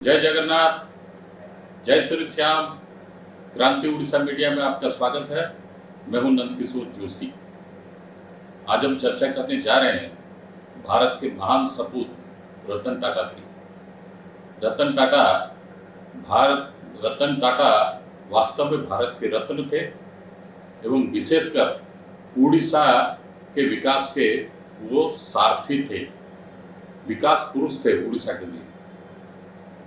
जय जगन्नाथ, जय श्री श्याम। क्रांति उड़ीसा मीडिया में आपका स्वागत है। मैं हूं नंदकिशोर जोशी। आज हम चर्चा करने जा रहे हैं भारत के महान सपूत रतन टाटा की। रतन टाटा वास्तव में भारत के रत्न थे एवं विशेषकर उड़ीसा के विकास के वो सारथी थे, विकास पुरुष थे उड़ीसा के लिए।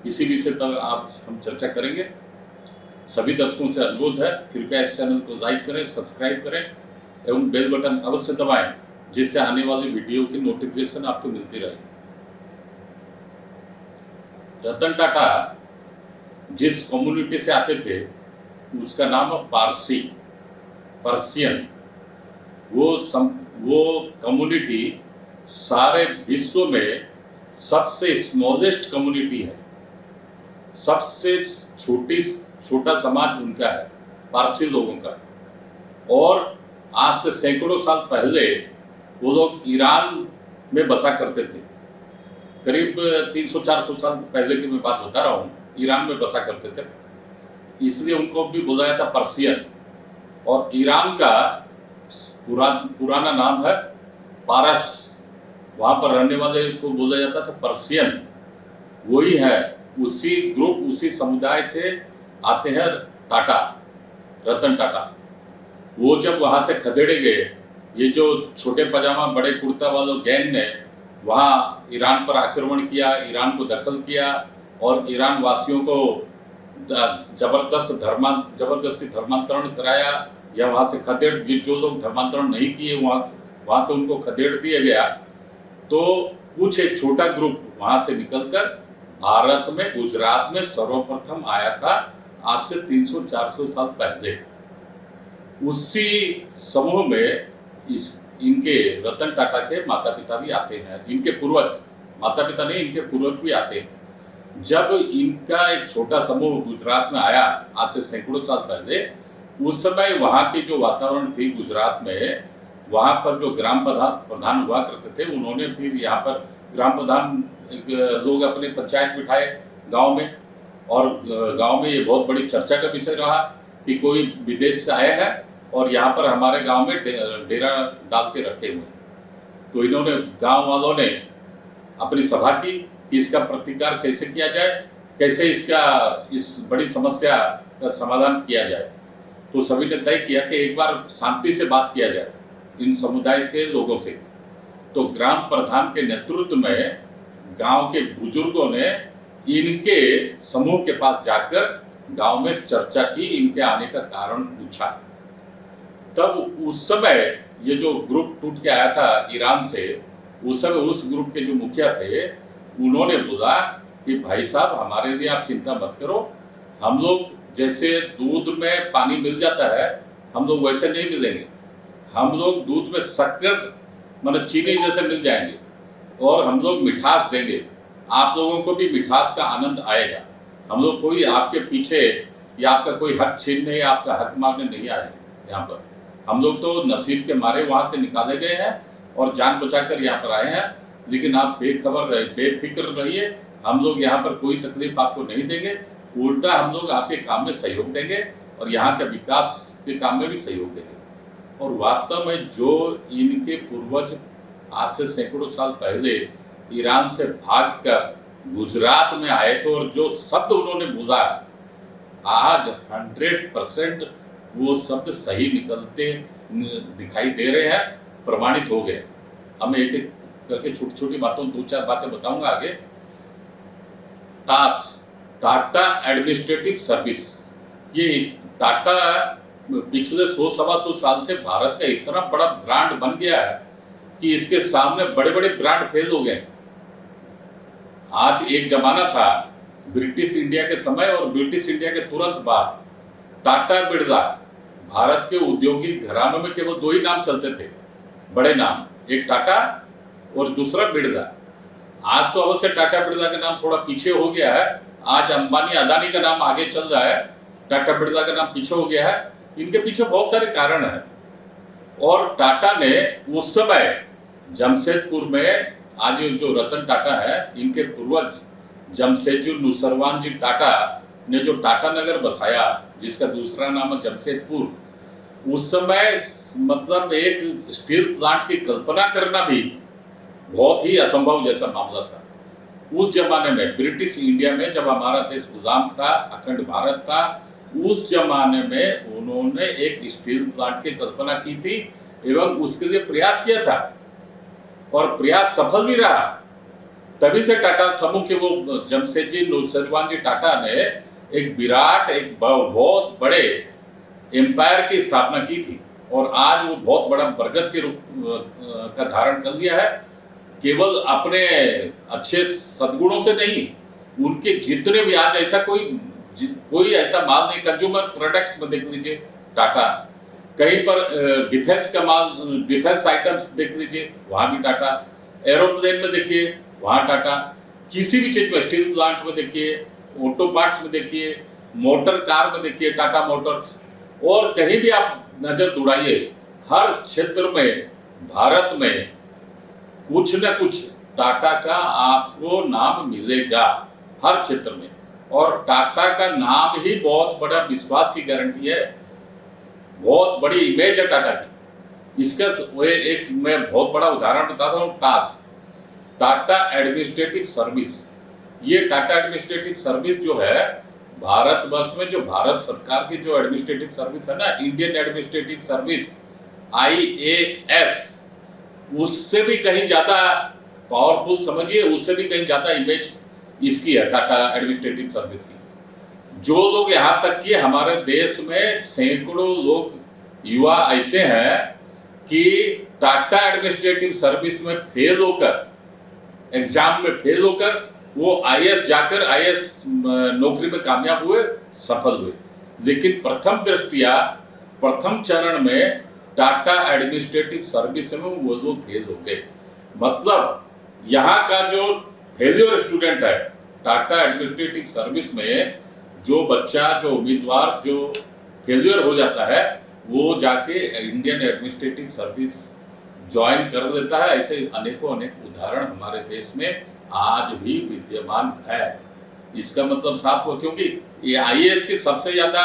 इसी विषय पर आज हम चर्चा करेंगे। सभी दर्शकों से अनुरोध है, कृपया इस चैनल को लाइक करें, सब्सक्राइब करें एवं बेल बटन अवश्य दबाएं, जिससे आने वाली वीडियो की नोटिफिकेशन आपको मिलती रहे। रतन टाटा जिस कम्युनिटी से आते थे उसका नाम है पर्शियन। वो कम्युनिटी सारे विश्व में सबसे स्मॉलेस्ट कम्युनिटी है, सबसे छोटा समाज उनका है, पारसी लोगों का। और आज से सैकड़ों साल पहले वो लोग ईरान में बसा करते थे। करीब 300-400 साल पहले की मैं बात बता रहा हूँ, ईरान में बसा करते थे, इसलिए उनको भी बोला जाता पर्शियन। और ईरान का पुराना नाम है पारस। वहाँ पर रहने वाले को बोला जाता था पर्शियन। वही है, उसी ग्रुप, उसी समुदाय से आते हैं टाटा, रतन टाटा। वो जब वहाँ से खदेड़े गए, ये जो छोटे पजामा बड़े कुर्ता वालों गैंग ने वहाँ ईरान पर आक्रमण किया, ईरान को दखल किया और ईरान वासियों को जबरदस्ती धर्मांतरण कराया, या वहाँ से खदेड़, जो लोग धर्मांतरण नहीं किए वहाँ से उनको खदेड़ दिया गया। तो कुछ एक छोटा ग्रुप वहाँ से निकलकर भारत में, गुजरात में सर्वप्रथम आया था, आज से 300-400 साल पहले। उसी समूह में इनके रतन टाटा के माता पिता भी आते हैं, इनके पूर्वज, माता पिता नहीं, इनके पूर्वज भी आते हैं। जब इनका एक छोटा समूह गुजरात में आया आज से सैकड़ों साल पहले, उस समय वहाँ की जो वातावरण थी गुजरात में, वहाँ पर जो ग्राम प्रधान हुआ करते थे, उन्होंने फिर यहाँ पर ग्राम प्रधान लोग अपने पंचायत बिठाए गांव में। और गांव में ये बहुत बड़ी चर्चा का विषय रहा कि कोई विदेश से आया है और यहाँ पर हमारे गांव में डेरा डाल के रखे हुए। तो इन्होंने, गांव वालों ने अपनी सभा की कि इसका प्रतिकार कैसे किया जाए, कैसे इस बड़ी समस्या का समाधान किया जाए। तो सभी ने तय किया कि एक बार शांति से बात किया जाए इन समुदाय के लोगों से। तो ग्राम प्रधान के नेतृत्व में गांव के बुजुर्गों ने इनके समूह के पास जाकर गांव में चर्चा की, इनके आने का कारण पूछा। तब उस समय ये जो ग्रुप टूट के आया था ईरान से, उस समय उस ग्रुप के जो मुखिया थे, उन्होंने बोला कि भाई साहब, हमारे लिए आप चिंता मत करो, हम लोग जैसे दूध में पानी मिल जाता है, हम लोग वैसे नहीं मिलेंगे। हम लोग दूध में शक्कर, मतलब चीनी जैसे मिल जाएंगे, और हम लोग मिठास देंगे। आप लोगों को भी मिठास का आनंद आएगा। हम लोग कोई आपके पीछे या आपका कोई हक छीनने या आपका हक मांगने नहीं आए यहाँ पर। हम लोग तो नसीब के मारे वहाँ से निकाले गए हैं और जान बचाकर यहाँ पर आए हैं। लेकिन आप बेफिक्र रहिए, हम लोग यहाँ पर कोई तकलीफ आपको नहीं देंगे, उल्टा हम लोग आपके काम में सहयोग देंगे और यहाँ के विकास के काम में भी सहयोग देंगे। और वास्तव में जो इनके पूर्वज आज से सैकड़ों साल पहले ईरान से भागकर गुजरात में आए थे और जो शब्द उन्होंने बोला, आज 100% वो शब्द सही निकलते दिखाई दे रहे हैं, प्रमाणित हो गए। अब मैं एक एक करके छोटी छोटी बातों, 2-4 बातें बताऊंगा आगे। टाटा एडमिनिस्ट्रेटिव सर्विस, ये टाटा पिछले 100-125 साल से भारत का इतना बड़ा ब्रांड बन गया है कि इसके सामने बड़े बड़े ब्रांड फेल हो गए। आज एक जमाना था ब्रिटिश इंडिया के समय और ब्रिटिश इंडिया के तुरंत बाद टाटा बिरला, भारत के औद्योगिक घरानों में केवल 2 ही नाम चलते थे, बड़े नाम, एक टाटा और दूसरा बिरला। आज तो अवश्य टाटा बिरला का नाम थोड़ा पीछे हो गया है, आज अंबानी अदानी का नाम आगे चल रहा है, टाटा बिरला का नाम पीछे हो गया है। इनके पीछे बहुत सारे कारण हैं। और टाटा ने उस समय जमशेदपुर में, आज जो रतन टाटा है, इनके पूर्वज जमशेदजी नुसरवान जी टाटा ने जो टाटा नगर बसाया, जिसका दूसरा नाम है जमशेदपुर, उस समय मतलब एक स्टील प्लांट की कल्पना करना भी बहुत ही असंभव जैसा मामला था। उस जमाने में ब्रिटिश इंडिया में जब हमारा देश गुलाम था, अखंड भारत था, उस जमाने में उन्होंने एक स्टील प्लांट की कल्पना की थी एवं उसके लिए प्रयास किया था और प्रयास सफल भी रहा। तभी से टाटा समूह के वो जमशेदजी नुसरवान जी टाटा ने एक विराट, एक बहुत बड़े एम्पायर की स्थापना की थी और आज वो बहुत बड़ा बरगद के रूप का धारण कर लिया है। केवल अपने अच्छे सद्गुणों से नहीं, उनके जितने भी आज ऐसा कोई ऐसा माल नहीं, कंज्यूमर प्रोडक्ट्स में देख लीजिए टाटा, कहीं पर डिफेंस का माल, डिफेंस आइटम्स देख लीजिए वहां भी टाटा, एरोप्लेन में देखिए वहां टाटा, किसी भी चीज में, स्टील प्लांट में देखिए, ऑटो पार्ट्स में देखिए, मोटर कार में देखिए टाटा मोटर्स, और कहीं भी आप नजर दौड़ाइए, हर क्षेत्र में भारत में कुछ न कुछ टाटा का आपको नाम मिलेगा, हर क्षेत्र में। और टाटा का नाम ही बहुत बड़ा विश्वास की गारंटी है, बहुत बड़ी इमेज है टाटा की। इसका एक मैं बहुत बड़ा उदाहरण बताता हूँ, टाटा एडमिनिस्ट्रेटिव सर्विस। ये टाटा एडमिनिस्ट्रेटिव सर्विस जो है भारतवर्ष में, जो भारत सरकार की जो एडमिनिस्ट्रेटिव सर्विस है ना, इंडियन एडमिनिस्ट्रेटिव सर्विस IAS, उससे भी कहीं ज्यादा पावरफुल समझिए, उससे भी कहीं ज्यादा इमेज इसकी है टाटा एडमिनिस्ट्रेटिव सर्विस की। जो लोग यहाँ तक कि हमारे देश में सैकड़ों लोग युवा ऐसे हैं कि टाटा एडमिनिस्ट्रेटिव सर्विस में फेल होकर, एग्जाम में फेल होकर वो IAS जाकर IAS नौकरी में कामयाब हुए, सफल हुए। लेकिन प्रथम दृष्टिया, प्रथम चरण में टाटा एडमिनिस्ट्रेटिव सर्विस में वो लोग फेल हो गए। मतलब यहाँ का जो फेलियर स्टूडेंट है टाटा एडमिनिस्ट्रेटिव सर्विस में, जो बच्चा, जो उम्मीदवार जो फेलियर हो जाता है, वो जाके इंडियन एडमिनिस्ट्रेटिव सर्विस ज्वाइन कर लेता है। ऐसे अनेकों अनेक उदाहरण हमारे देश में आज भी विद्यमान है। इसका मतलब साफ हुआ, क्योंकि ये IAS की सबसे ज्यादा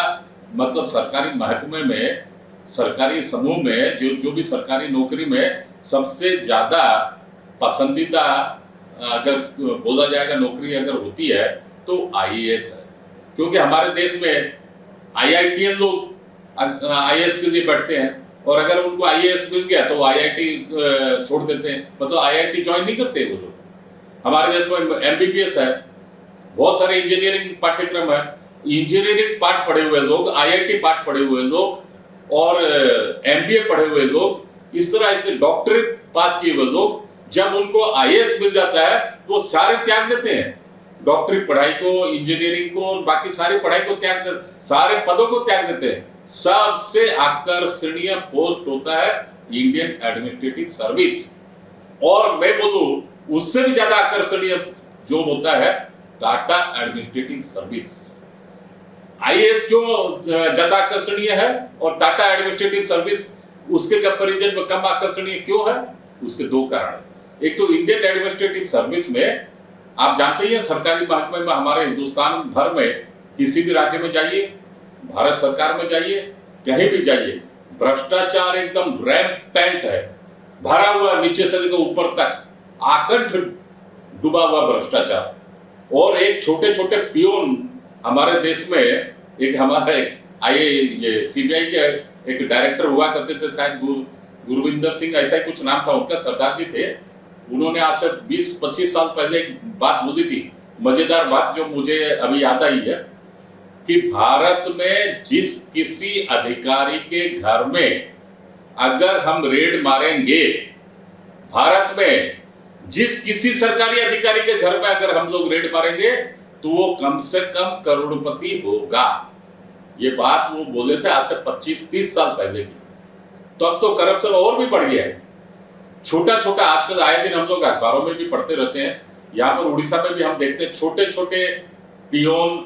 मतलब सरकारी महकमे में, सरकारी समूह में, जो भी सरकारी नौकरी में सबसे ज्यादा पसंदीदा अगर बोला जाएगा नौकरी अगर होती है तो IAS है। क्योंकि हमारे देश में IITian लोग IAS के लिए बैठते हैं, और अगर उनको IAS मिल गया तो IIT छोड़ देते हैं, मतलब IIT ज्वाइन नहीं करते वो लोग। हमारे देश में MBBS है, बहुत सारे इंजीनियरिंग पाठ्यक्रम है, इंजीनियरिंग पाठ पढ़े हुए लोग, IIT पाठ पढ़े हुए लोग और MBA पढ़े हुए लोग, इस तरह से डॉक्टरेट पास किए हुए लोग, जब उनको IAS मिल जाता है तो सारे त्याग देते हैं, डॉक्टरी पढ़ाई को, इंजीनियरिंग को और बाकी सारी पढ़ाई को त्याग देते, सारे पदों को त्याग देते हैं। सबसे आकर्षणीय पोस्ट होता है इंडियन एडमिनिस्ट्रेटिव सर्विस, और मैं बोलूं उससे भी ज्यादा आकर्षणीय जॉब होता है टाटा एडमिनिस्ट्रेटिव सर्विस। IAS क्यों ज्यादा आकर्षणीय है और टाटा एडमिनिस्ट्रेटिव सर्विस उसके कंपैरिजन में कम आकर्षणीय क्यों है? उसके दो कारण। एक तो इंडियन एडमिनिस्ट्रेटिव सर्विस में आप जानते ही हैं, सरकारी महकमे में हमारे हिंदुस्तान भर में किसी भी राज्य में जाइए, भारत सरकार में जाइए, कहीं भी जाइए, भ्रष्टाचार एकदम रैम्पेंट है, भरा हुआ नीचे से लेकर ऊपर तक, आकंठ डूबा हुआ भ्रष्टाचार। और एक छोटे छोटे पियोन हमारे देश में, एक हमारा एक CBI के एक डायरेक्टर हुआ करते थे, शायद गुरविंदर सिंह ऐसा ही कुछ नाम था उनका, सरदार जी थे। उन्होंने आज से 20-25 साल पहले एक बात बोली थी, मजेदार बात जो मुझे अभी याद आई है, कि भारत में जिस किसी अधिकारी के घर में अगर हम रेड मारेंगे, भारत में जिस किसी सरकारी अधिकारी के घर में अगर हम लोग रेड मारेंगे तो वो कम से कम करोड़पति होगा। ये बात वो बोले थे आज से 25-30 साल पहले की। तो अब तो करप्शन और भी बढ़ गया है, छोटा छोटा, आजकल आए दिन हम लोग अखबारों में भी पढ़ते रहते हैं, यहाँ पर उड़ीसा में भी हम देखते हैं छोटे छोटे पियोन,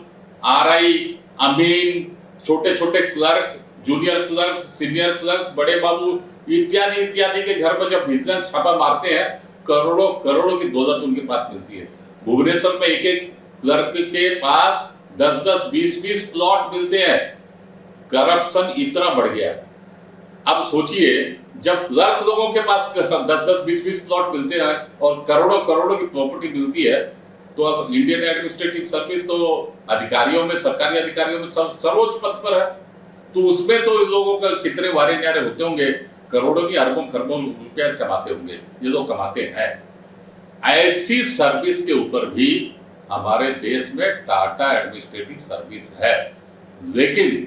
RI, अमीन, छोटे छोटे clerk, junior clerk, senior clerk, बड़े बाबू इत्यादि इत्यादि के घर पर जब विजिलेंस छापा मारते हैं, करोड़ों करोड़ों की दौलत उनके पास मिलती है। भुवनेश्वर में एक क्लर्क के पास 10-10, 20-20 प्लॉट मिलते हैं। करप्शन इतना बढ़ गया। अब सोचिए, जब क्लर्क लोगों के पास 10-10, 20-20 प्लॉट मिलते हैं और करोड़ों करोड़ों की प्रॉपर्टी मिलती है, तो अब इंडियन एडमिनिस्ट्रेटिव सर्विस तो अधिकारियों में, सरकारी अधिकारियों में सर्वोच्च पद पर है, तो उसमें तो इन लोगों का कितने वारे न्यारे होते होंगे, करोड़ों की अरबों खरबों रुपया कमाते होंगे, ये लोग कमाते हैं। ऐसी सर्विस के ऊपर भी हमारे देश में टाटा एडमिनिस्ट्रेटिव सर्विस है, लेकिन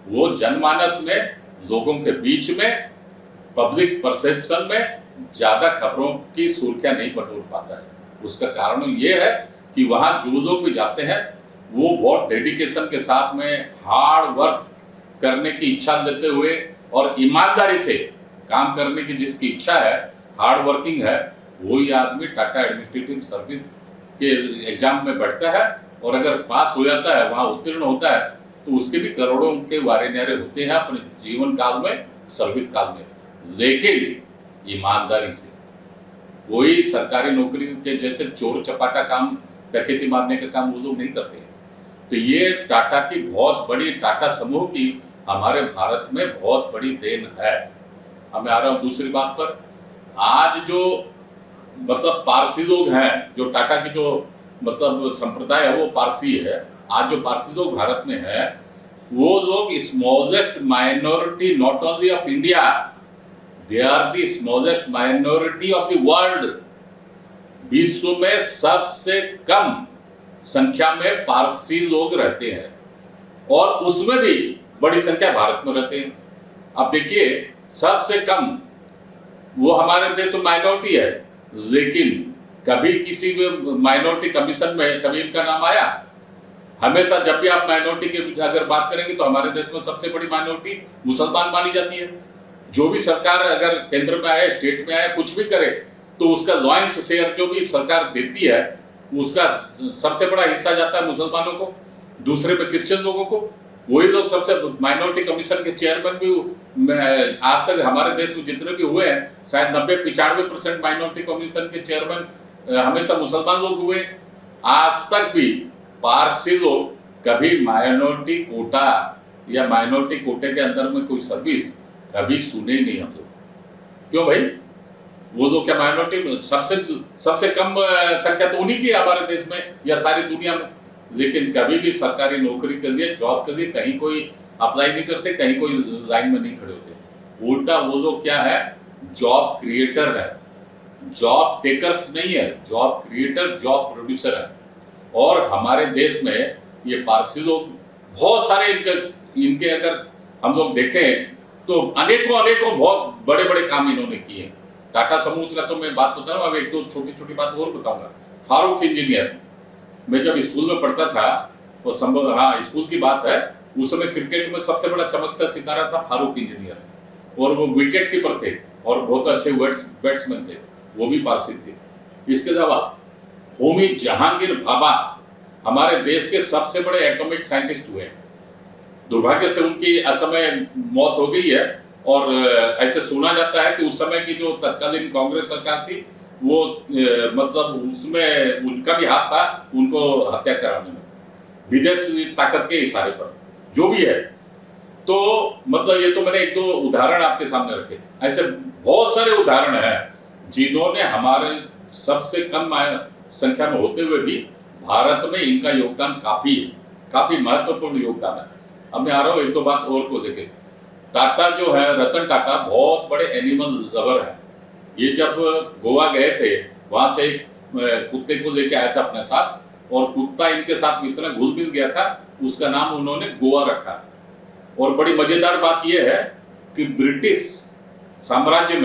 वो जनमानस में, लोगों के बीच में, पब्लिक परसेप्शन में ज्यादा खबरों की सुर्खियां नहीं बटोर पाता है। उसका कारण ये है कि वहां जो लोग भी जाते हैं वो बहुत डेडिकेशन के साथ में हार्ड वर्क करने की इच्छा लेते हुए और ईमानदारी से काम करने की जिसकी इच्छा है, हार्ड वर्किंग है, वही आदमी टाटा एडमिनिस्ट्रेटिव सर्विस के एग्जाम में बैठता है, और अगर पास हो जाता है, वहां उत्तीर्ण होता है, तो उसके भी करोड़ों के वारे न्यारे होते हैं अपने जीवन काल में, सर्विस काल में, लेकिन ईमानदारी से। कोई सरकारी नौकरी के जैसे चोर चपाटा काम, डकैती मारने का काम वो लोग नहीं करते हैं। तो ये टाटा की बहुत बड़ी, टाटा समूह की हमारे भारत में बहुत बड़ी देन है। अब मैं आ रहा हूँ दूसरी बात पर। आज जो मतलब पारसी लोग हैं, जो टाटा की जो मतलब संप्रदाय है वो पारसी है। आज जो पारसी लोग भारत में है, वो लोग smallest minority not only of India, they are the smallest minority of the world. विश्व में सबसे कम संख्या में पारसी लोग रहते हैं, और उसमें भी बड़ी संख्या भारत में रहते हैं। अब देखिए, सबसे कम वो हमारे देश में माइनॉरिटी है, लेकिन कभी किसी माइनॉरिटी कमीशन में कभी इनका नाम आया? हमेशा जब भी आप माइनॉरिटी की अगर बात करेंगे तो हमारे देश में सबसे बड़ी माइनॉरिटी मुसलमान मानी जाती है। जो भी सरकार अगर केंद्र में आए, स्टेट में आए, कुछ भी करे, तो उसका लॉयंस शेयर जो भी सरकार देती है, उसका सबसे बड़ा हिस्सा जाता है मुसलमानों को, दूसरे पे क्रिश्चियन लोगों को। वही लोग सबसे, माइनॉरिटी कमीशन के चेयरमैन भी आज तक हमारे देश में जितने भी हुए हैं, शायद 90-95% माइनॉरिटी कमीशन के चेयरमैन हमेशा मुसलमान लोग हुए। आज तक भी पारसी लोग कभी माइनॉरिटी कोटा या माइनॉरिटी कोटे के अंदर में कोई सर्विस कभी सुने नहीं हम लोग। क्यों भाई? वो लोग क्या माइनॉरिटी सबसे कम संख्या तो उन्हीं की है हमारे देश में या सारी दुनिया में, लेकिन कभी भी सरकारी नौकरी के लिए, जॉब के लिए कहीं कोई अप्लाई नहीं करते, कहीं कोई लाइन में नहीं खड़े होते। उल्टा वो लोग क्या है, जॉब क्रिएटर है, जॉब टेकर्स नहीं है, जॉब क्रिएटर, जॉब प्रोड्यूसर है। और हमारे देश में ये पारसी लोग बहुत सारे, इनके अगर हम लोग देखें तो अनेकों बहुत बड़े बड़े काम इन्होंने किए। टाटा समूह का तो मैं बात बता रहा हूँ, अब एक दो छोटी छोटी बात और बताऊंगा। फारूक इंजीनियर, मैं जब स्कूल में पढ़ता था, वो संभव, हाँ स्कूल की बात है, उस समय क्रिकेट में सबसे बड़ा चमकता सितारा था फारूक इंजीनियर, और वो विकेट कीपर थे और बहुत अच्छे बैट्समैन थे, वो भी पारसी थे। इसके अलावा होमी जहांगीर भाभा हमारे देश के सबसे बड़े एटॉमिक साइंटिस्ट हुए। दुर्भाग्य से उनकी असमय मौत हो गई है, और ऐसे सुना जाता है कि उस समय की जो तत्कालीन कांग्रेस सरकार थी, वो मतलब उसमें उनका भी हाथ था उनको हत्या कराने में, विदेशी ताकत के इशारे पर, जो भी है। तो मतलब ये तो मैंने एक दो उदाहरण आपके सामने रखे, ऐसे बहुत सारे उदाहरण हैं जिन्होंने हमारे सबसे कम संख्या में होते हुए भी भारत में इनका योगदान काफी है, काफी महत्वपूर्ण योगदान है। अब मैं आ रहा हूँ एक दो बात और को लेके। टाटा जो है, रतन टाटा बहुत बड़े एनिमल लवर हैं। ये जब गोवा गए थे, वहां से एक कुत्ते को लेके आया था अपने साथ, और कुत्ता इनके साथ इतना घुल मिल गया था, उसका नाम उन्होंने गोवा रखा। और बड़ी मजेदार बात यह है कि ब्रिटिश साम्राज्य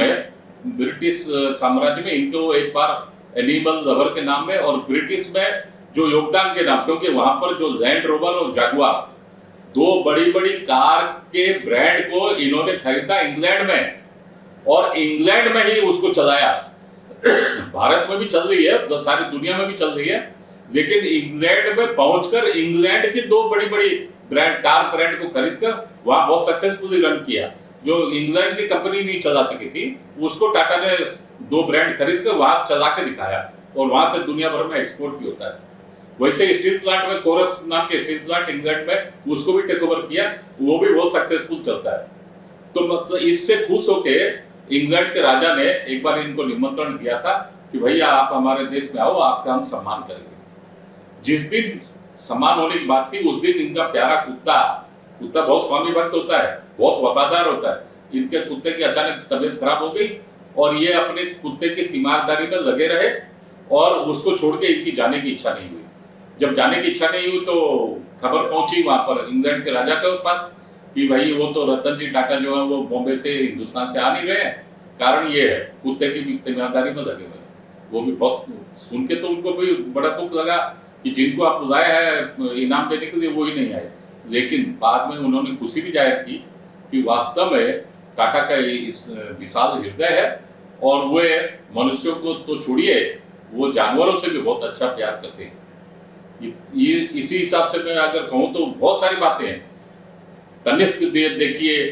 में इनको एक बार एनिमल लवर के नाम में और ब्रिटिश में जो योगदान के नाम, क्योंकि वहां पर जो लैंड रोवर और जागुआर, दो बड़ी बड़ी कार के ब्रांड को इन्होंने खरीदा इंग्लैंड में, और इंग्लैंड में ही उसको चलाया। भारत में भी चल रही है, तो सारी दुनिया में भी चल रही है, लेकिन इंग्लैंड में पहुंचकर इंग्लैंड की दो बड़ी बड़ी कार ब्रांड को खरीदकर वहां बहुत सक्सेसफुली रन किया। जो इंग्लैंड की कंपनी नहीं चला सकी थी, उसको टाटा ने दो ब्रांड खरीद कर वहां चला के दिखाया, और वहां से दुनिया भर में एक्सपोर्ट भी होता है। वैसे स्टील प्लांट में कोरस नाम के स्टील प्लांट इंग्लैंड में उसको भी टेक ओवर किया, वो भी बहुत सक्सेसफुल चलता है। तो मतलब इससे खुश होके इंग्लैंड के राजा ने एक बार इनको निमंत्रण दिया था कि भैया आप हमारे देश में आओ, आपका हम सम्मान करेंगे। जिस दिन सम्मान होने की बात थी उस दिन इनका प्यारा कुत्ता बहुत स्वामी भक्त होता है, बहुत वफादार होता है, इनके कुत्ते की अचानक तबीयत खराब हो गई और ये अपने कुत्ते की तीमारदारी में लगे रहे और उसको छोड़ के इनकी जाने की इच्छा नहीं हुई। जब जाने की इच्छा नहीं हुई तो खबर पहुंची वहां पर इंग्लैंड के राजा के पास कि भाई वो तो रतन जी टाटा जो है वो बॉम्बे से हिंदुस्तान से आ नहीं रहे हैं, कारण ये है कुत्ते की तीमारदारी में लगे हुए। वो भी बहुत सुन के तो उनको भी बड़ा दुख लगा कि जिनको आप बुलाए हैं इनाम देने के लिए वो ही नहीं आए। लेकिन बाद में उन्होंने खुशी भी जाहिर की कि वास्तव में टाटा का इस विशाल हृदय है और वे मनुष्यों को तो छोड़िए, वो जानवरों से भी बहुत अच्छा प्यार करते हैं। ये इसी हिसाब से मैं अगर कहूँ तो बहुत सारी बातें हैं। तनिष्क देखिए,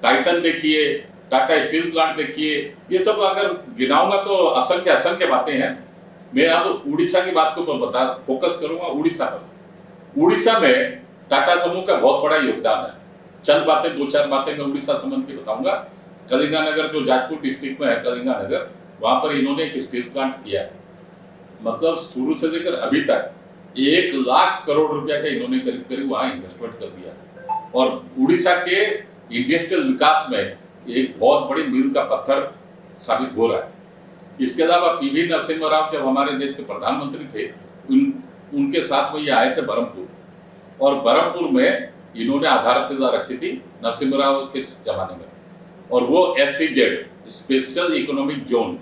टाइटन देखिए, टाटा स्टील प्लांट देखिए, ये सब अगर गिनाऊंगा तो असंख्य बातें हैं। मैं अब उड़ीसा की बात को फोकस करूंगा उड़ीसा पर। उड़ीसा में टाटा समूह का बहुत बड़ा योगदान है। चंद बातें, दो चार बातें मैं उड़ीसा संबंध की बताऊंगा। कलिंगानगर जो जाजपुर डिस्ट्रिक्ट में है कलिंगानगर, वहां पर इन्होंने एक स्टील प्लांट किया है। मतलब शुरू से लेकर अभी तक 1 लाख करोड़ रुपया का इन्होंने करीब करीब वहां इन्वेस्टमेंट कर दिया और उड़ीसा के इंडस्ट्रियल विकास में एक बहुत बड़ी मील का पत्थर साबित हो रहा है। इसके अलावा पीवी नरसिम्हा राव जब हमारे देश के प्रधानमंत्री थे, उनके साथ में ये आए थे बरहमपुर, और बरहमपुर में इन्होंने आधारशिला रखी थी नरसिम्हा राव के जमाने में, और वो SEZ स्पेशल इकोनॉमिक जोन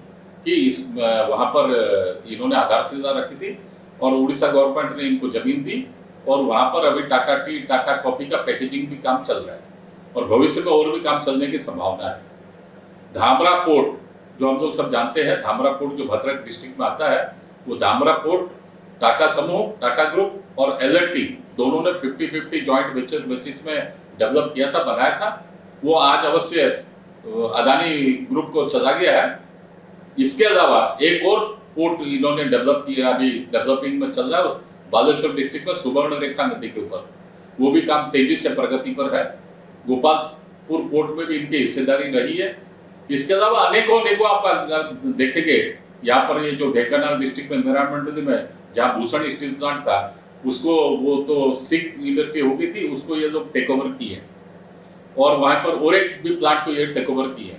की वहां पर इन्होंने आधारशिला रखी थी और उड़ीसा गवर्नमेंट ने इनको जमीन दी और वहां पर अभी टाटा टी, टाटा कॉफी का पैकेजिंग भी काम चल रहा है और भविष्य में और भी काम चलने की संभावना है। धामरा पोर्ट जो हम लोग सब जानते हैं, धामरा पोर्ट जो भद्रक डिस्ट्रिक्ट में आता है, वो धामरा पोर्ट टाटा समूह, टाटा ग्रुप और L&T दोनों ने 50-50 जॉइंट वेंचर बेसिस में डेवलप किया था, बनाया था। वो आज अवश्य अदानी ग्रुप को चला गया है। इसके अलावा एक और पोर्ट इन्होंने डेवलप किया, अभी डेवलपिंग में चल रहा है बालेश्वर डिस्ट्रिक्ट में सुवर्ण रेखा नदी के ऊपर, वो भी काम तेजी से प्रगति पर है। गोपालपुर पोर्ट में भी इनकी हिस्सेदारी रही है। इसके अलावा अनेकों आप देखेंगे यहाँ पर, ये जो ढेंकानाल डिस्ट्रिक्ट में मेरा मंडली में जहाँ भूषण स्टील प्लांट था, उसको वो तो सिक इंडस्ट्री हो गई थी, उसको ये लोग टेक ओवर किए और वहां पर और एक भी प्लांट को ये टेक ओवर किए।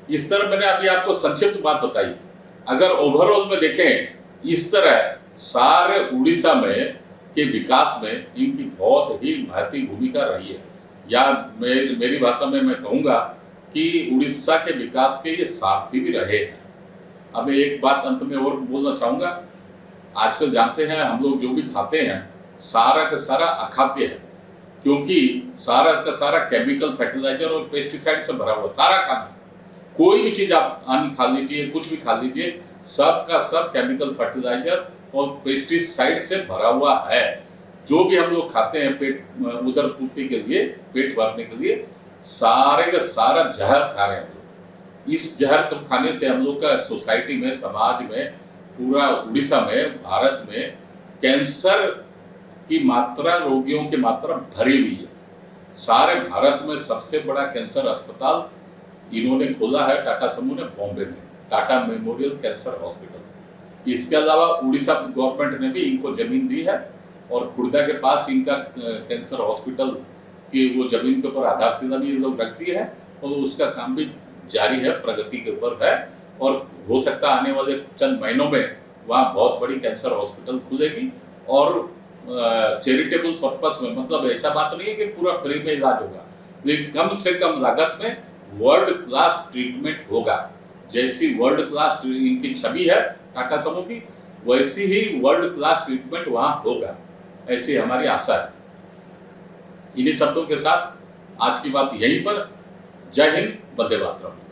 इस तरह मैंने अभी आपको संक्षिप्त बात बताई। अगर ओवरऑल में देखें, इस तरह सारे उड़ीसा में के विकास में इनकी बहुत ही महत्वपूर्ण भूमिका रही है, या मेरी भाषा में मैं कहूँगा कि उड़ीसा के विकास के ये सारथी भी रहे हैं। अब एक बात अंत में और बोलना चाहूँगा, आजकल जानते हैं हम लोग जो भी खाते हैं सारा का सारा अखाद्य है, क्योंकि सारा का सारा केमिकल फर्टिलाइजर और पेस्टिसाइड से भरा हुआ सारा खाना। कोई भी चीज आप अन्न खा लीजिए, कुछ भी खा लीजिए, सब का सब केमिकल फर्टिलाइजर और पेस्टिसाइड से भरा हुआ है। जो भी हम लोग खाते हैं पेट उदर पूर्ति के लिए, पेट भरने के लिए, सारे का सारा जहर खा रहे हैं हम लोग। इस जहर को खाने से हम लोग का सोसाइटी में, समाज में, पूरा उड़ीसा में, भारत में कैंसर की मात्रा, रोगियों की मात्रा भरी हुई है। सारे भारत में सबसे बड़ा कैंसर अस्पताल इन्होंने खोला है टाटा समूह ने बॉम्बे में, टाटा मेमोरियल कैंसर हॉस्पिटल। इसके अलावा उड़ीसा गवर्नमेंट ने भी इनको जमीन दी है और खुर्दा के पास इनका कैंसर हॉस्पिटल की वो जमीन के ऊपर आधारशिला भी लोग रख दी है और उसका काम भी जारी है, प्रगति के ऊपर है। और हो सकता है आने वाले चंद महीनों में वहाँ बहुत बड़ी कैंसर हॉस्पिटल खुलेगी और चैरिटेबल पर्पस में, मतलब ऐसा बात नहीं है कि पूरा फ्री में इलाज होगा, लेकिन कम से कम लागत में वर्ल्ड क्लास ट्रीटमेंट होगा। जैसी वर्ल्ड क्लास इनकी छवि है टाटा समूह की, वैसी ही वर्ल्ड क्लास ट्रीटमेंट वहां होगा, ऐसी हमारी आशा है। इन्हीं शब्दों के साथ आज की बात यहीं पर। जय हिंद, वंदे मातरम।